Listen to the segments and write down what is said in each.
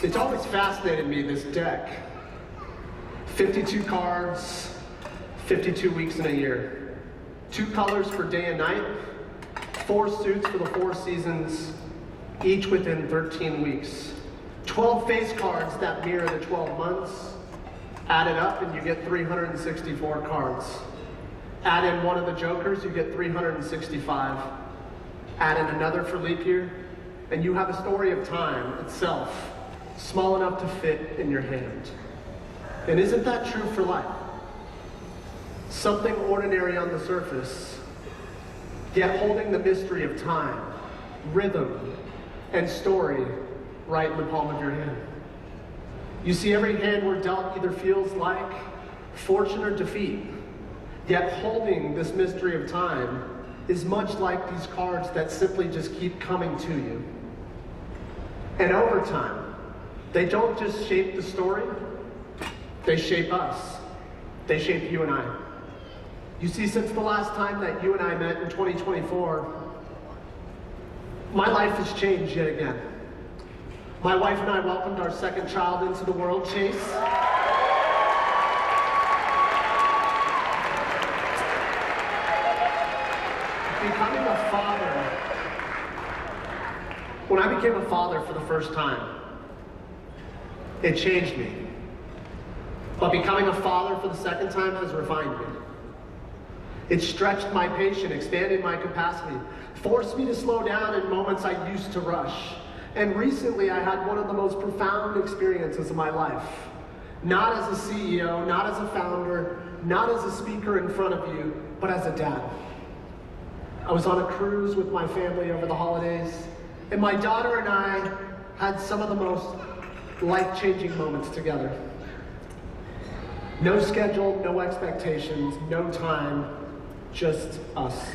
It's always fascinated me, this deck. 52 cards, 52 weeks in a year. 2 colors for day and night, 4 suits for the 4 seasons, each within 13 weeks. 12 face cards that mirror the 12 months. Add it up and you get 364 cards. Add in one of the jokers, you get 365. Add in another for leap year, and you have a story of time itself, small enough to fit in your hand. And isn't that true for life? Something ordinary on the surface, yet holding the mystery of time, rhythm, and story right in the palm of your hand. You see, every hand we're dealt either feels like fortune or defeat, yet holding this mystery of time is much like these cards that simply just keep coming to you. And over time, they don't just shape the story, they shape us. They shape you and I. You see, since the last time that you and I met in 2024, my life has changed yet again. My wife and I welcomed our second child into the world, Chase. Becoming a father, when I became a father for the first time, it changed me. But becoming a father for the second time has refined me. It stretched my patience, expanded my capacity, forced me to slow down in moments I used to rush. And recently I had one of the most profound experiences of my life. Not as a CEO, not as a founder, not as a speaker in front of you, but as a dad. I was on a cruise with my family over the holidays, and my daughter and I had some of the most life-changing moments together. No schedule, no expectations, no time, just us.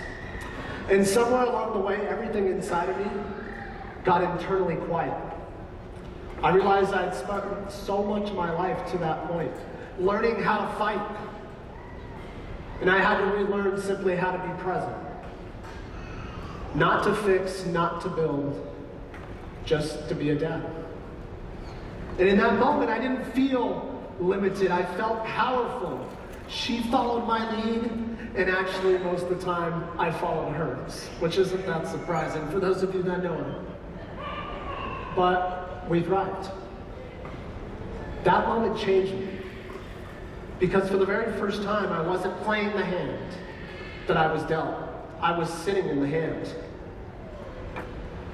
And somewhere along the way, everything inside of me got internally quiet. I realized I had spent so much of my life to that point, learning how to fight. And I had to relearn simply how to be present. Not to fix, not to build, just to be a dad. And in that moment, I didn't feel limited, I felt powerful. She followed my lead, and actually most of the time, I followed hers, which isn't that surprising for those of you that know her. But we thrived. That moment changed me, because for the very first time, I wasn't playing the hand that I was dealt. I was sitting in the hand.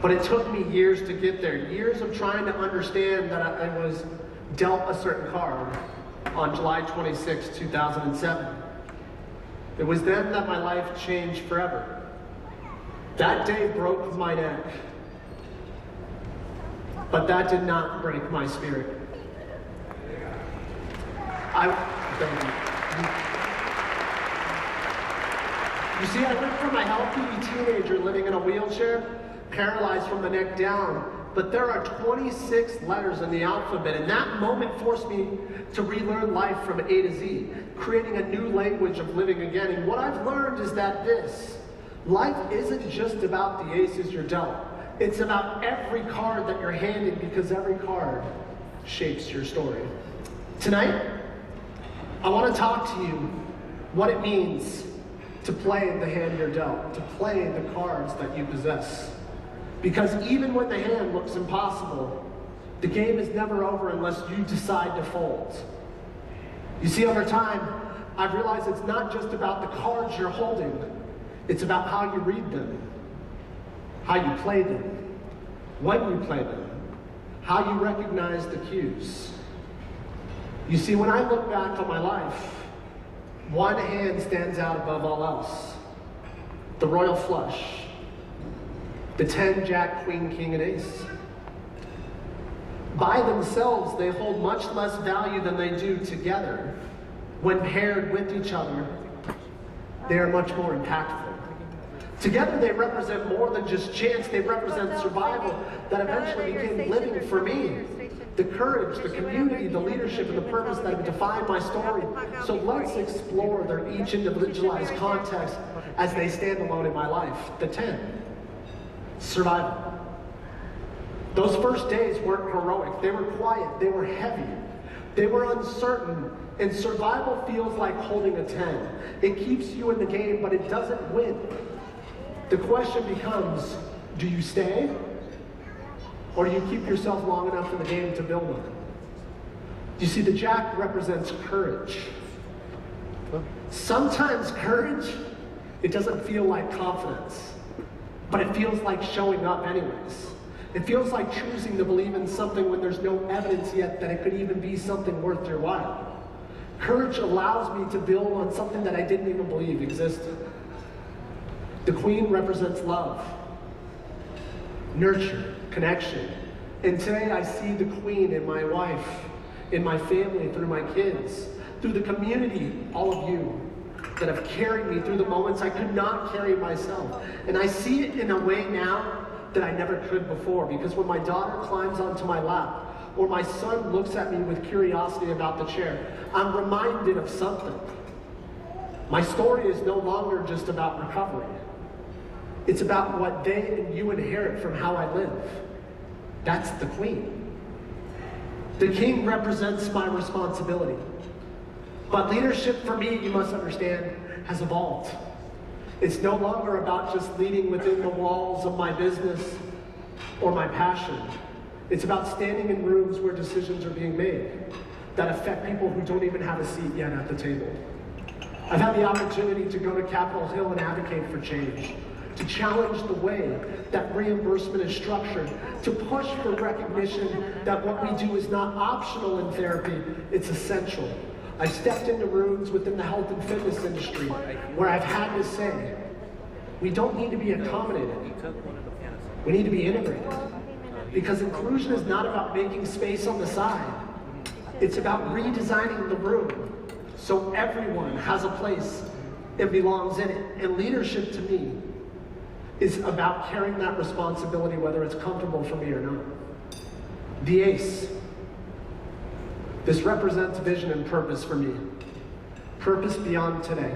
But it took me years to get there, years of trying to understand that I was dealt a certain card on July 26, 2007. It was then that my life changed forever. That day broke my neck, but that did not break my spirit. You see, I went from a healthy teenager living in a wheelchair, paralyzed from the neck down, but there are 26 letters in the alphabet, and that moment forced me to relearn life from A to Z, creating a new language of living again. And what I've learned is that life isn't just about the aces you're dealt. It's about every card that you're handed, because every card shapes your story. Tonight, I want to talk to you what it means to play the hand you're dealt, to play the cards that you possess. Because even when the hand looks impossible, the game is never over unless you decide to fold. You see, over time, I've realized it's not just about the cards you're holding, it's about how you read them, how you play them, when you play them, how you recognize the cues. You see, when I look back on my life, one hand stands out above all else. The royal flush. The 10, Jack, Queen, King, and Ace. By themselves, they hold much less value than they do together. When paired with each other, they are much more impactful. Together, they represent more than just chance. They represent survival that eventually became living for me. The courage, the community, the leadership, and the purpose that have defined my story. So let's explore their each individualized context as they stand alone in my life. The 10. Survival. Those first days weren't heroic. They were quiet. They were heavy. They were uncertain. And survival feels like holding a 10. It keeps you in the game, but it doesn't win. The question becomes, do you stay? Or do you keep yourself long enough in the game to build on it? You see, the jack represents courage. Sometimes courage, it doesn't feel like confidence, but it feels like showing up anyways. It feels like choosing to believe in something when there's no evidence yet that it could even be something worth your while. Courage allows me to build on something that I didn't even believe existed. The queen represents love, nurture, connection. And today I see the queen in my wife, in my family, through my kids, through the community, all of you that have carried me through the moments I could not carry myself. And I see it in a way now that I never could before, because when my daughter climbs onto my lap, or my son looks at me with curiosity about the chair, I'm reminded of something. My story is no longer just about recovery. It's about what they and you inherit from how I live. That's the queen. The king represents my responsibility. But leadership for me, you must understand, has evolved. It's no longer about just leading within the walls of my business or my passion. It's about standing in rooms where decisions are being made that affect people who don't even have a seat yet at the table. I've had the opportunity to go to Capitol Hill and advocate for change, to challenge the way that reimbursement is structured, to push for recognition that what we do is not optional in therapy, it's essential. I've stepped into rooms within the health and fitness industry where I've had to say, we don't need to be accommodated. We need to be integrated. Because inclusion is not about making space on the side. It's about redesigning the room so everyone has a place and belongs in it. And leadership to me is about carrying that responsibility whether it's comfortable for me or not. The ace. This represents vision and purpose for me. Purpose beyond today.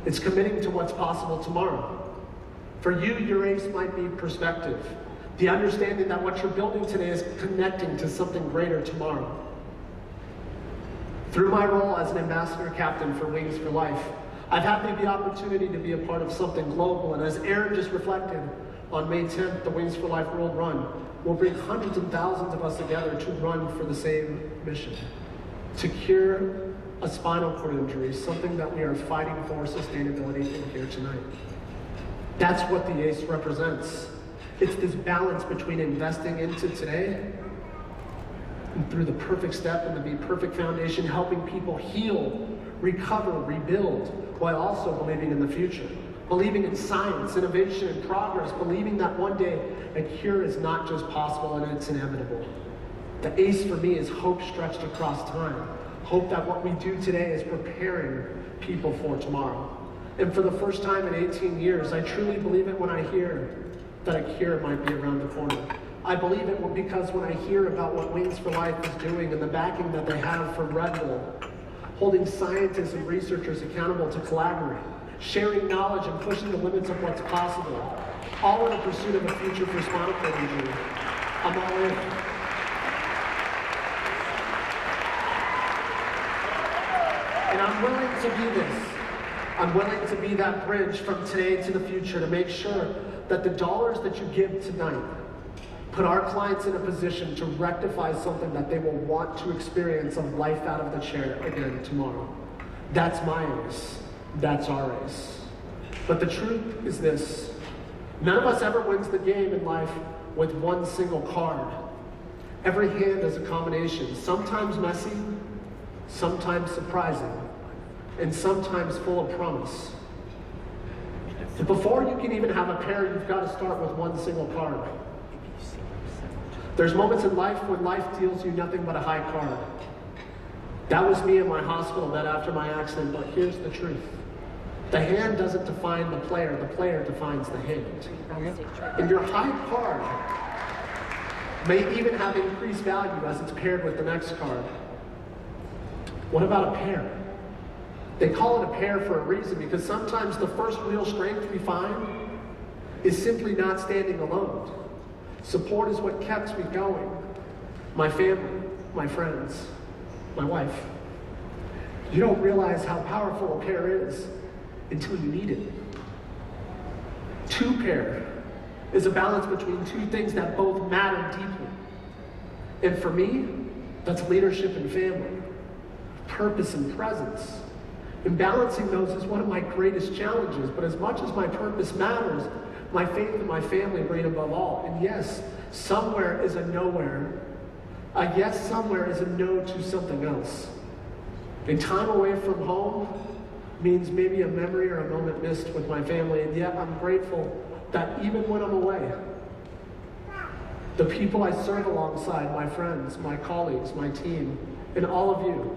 It's committing to what's possible tomorrow. For you, your ace might be perspective. The understanding that what you're building today is connecting to something greater tomorrow. Through my role as an ambassador captain for Wings for Life, I've had the opportunity to be a part of something global, and as Aaron just reflected, on May 10th, the Wings for Life World Run will bring hundreds and thousands of us together to run for the same mission, to cure a spinal cord injury, something that we are fighting for sustainability in here tonight. That's what the ACE represents. It's this balance between investing into today and through the perfect step and the Be Perfect Foundation, helping people heal, recover, rebuild, while also believing in the future. Believing in science, innovation, and progress, believing that one day a cure is not just possible and it's inevitable. The ACE for me is hope stretched across time. Hope that what we do today is preparing people for tomorrow. And for the first time in 18 years, I truly believe it when I hear that a cure might be around the corner. I believe it because when I hear about what Wings for Life is doing and the backing that they have from Red Bull, holding scientists and researchers accountable to collaborate, sharing knowledge and pushing the limits of what's possible, all in the pursuit of a future for spinal cord injury. I'm all in. And I'm willing to be this. I'm willing to be that bridge from today to the future to make sure that the dollars that you give tonight put our clients in a position to rectify something that they will want to experience of life out of the chair again tomorrow. That's my ace. That's our ace. But the truth is this. None of us ever wins the game in life with one single card. Every hand is a combination, sometimes messy, sometimes surprising, and sometimes full of promise. But before you can even have a pair, you've got to start with one single card. There's moments in life when life deals you nothing but a high card. That was me in my hospital bed after my accident, but here's the truth. The hand doesn't define the player defines the hand. And your high card may even have increased value as it's paired with the next card. What about a pair? They call it a pair for a reason, because sometimes the first real strength we find is simply not standing alone. Support is what kept me going. My family, my friends, my wife. You don't realize how powerful a pair is until you need it. Two pair is a balance between two things that both matter deeply. And for me, that's leadership and family, purpose and presence. And balancing those is one of my greatest challenges, but as much as my purpose matters, my faith and my family reign above all. And yes, somewhere is a nowhere. A yes somewhere is a no to something else. And time away from home means maybe a memory or a moment missed with my family, and yet I'm grateful that even when I'm away, the people I serve alongside, my friends, my colleagues, my team, and all of you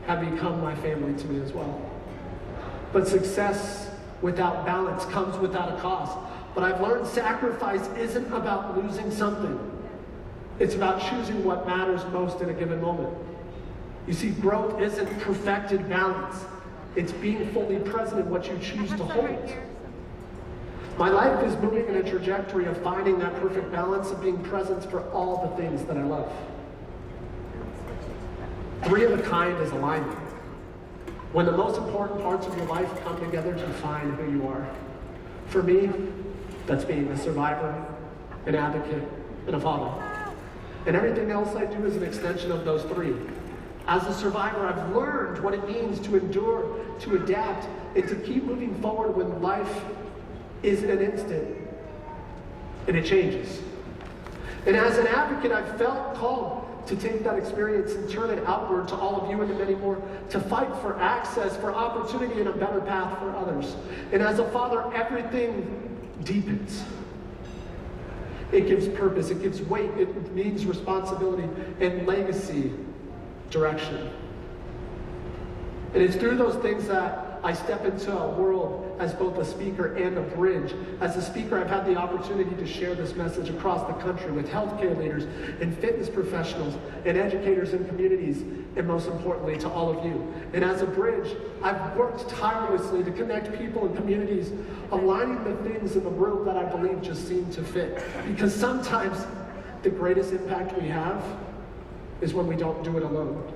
have become my family to me as well. But success without balance comes without a cost. But I've learned sacrifice isn't about losing something. It's about choosing what matters most in a given moment. You see, growth isn't perfected balance. It's being fully present in what you choose to hold. My life is moving in a trajectory of finding that perfect balance of being present for all the things that I love. Three of a kind is alignment. When the most important parts of your life come together to define who you are. For me, that's being a survivor, an advocate, and a father. And everything else I do is an extension of those three. As a survivor, I've learned what it means to endure, to adapt, and to keep moving forward when life is an instant, and it changes. And as an advocate, I've felt called to take that experience and turn it outward to all of you and to many more, to fight for access, for opportunity, and a better path for others. And as a father, everything deepens. It gives purpose, it gives weight, it means responsibility and legacy, direction. And it's through those things that I step into a world as both a speaker and a bridge. As a speaker, I've had the opportunity to share this message across the country with healthcare leaders and fitness professionals and educators in communities, and most importantly, to all of you. And as a bridge, I've worked tirelessly to connect people and communities, aligning the things in the room that I believe just seem to fit. Because sometimes the greatest impact we have is when we don't do it alone.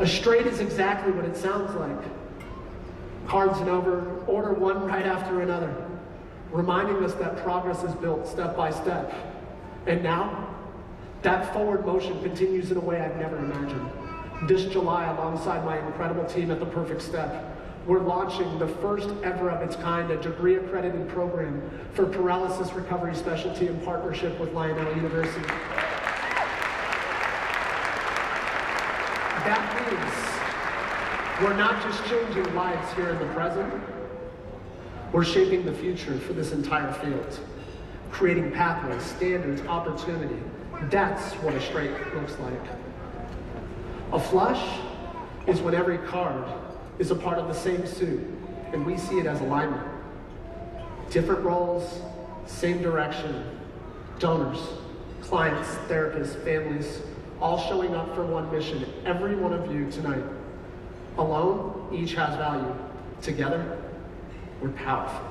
A straight is exactly what it sounds like. Cards and order one right after another, reminding us that progress is built step by step. And now, that forward motion continues in a way I've never imagined. This July, alongside my incredible team at The Perfect Step, we're launching the first ever of its kind, a degree-accredited program for paralysis recovery specialty in partnership with Lionel University. That means we're not just changing lives here in the present, we're shaping the future for this entire field, creating pathways, standards, opportunity. That's what a straight looks like. A flush is when every card is a part of the same suit, and we see it as alignment. Different roles, same direction, donors, clients, therapists, families, all showing up for one mission. Every one of you tonight. Alone, each has value. Together, we're powerful.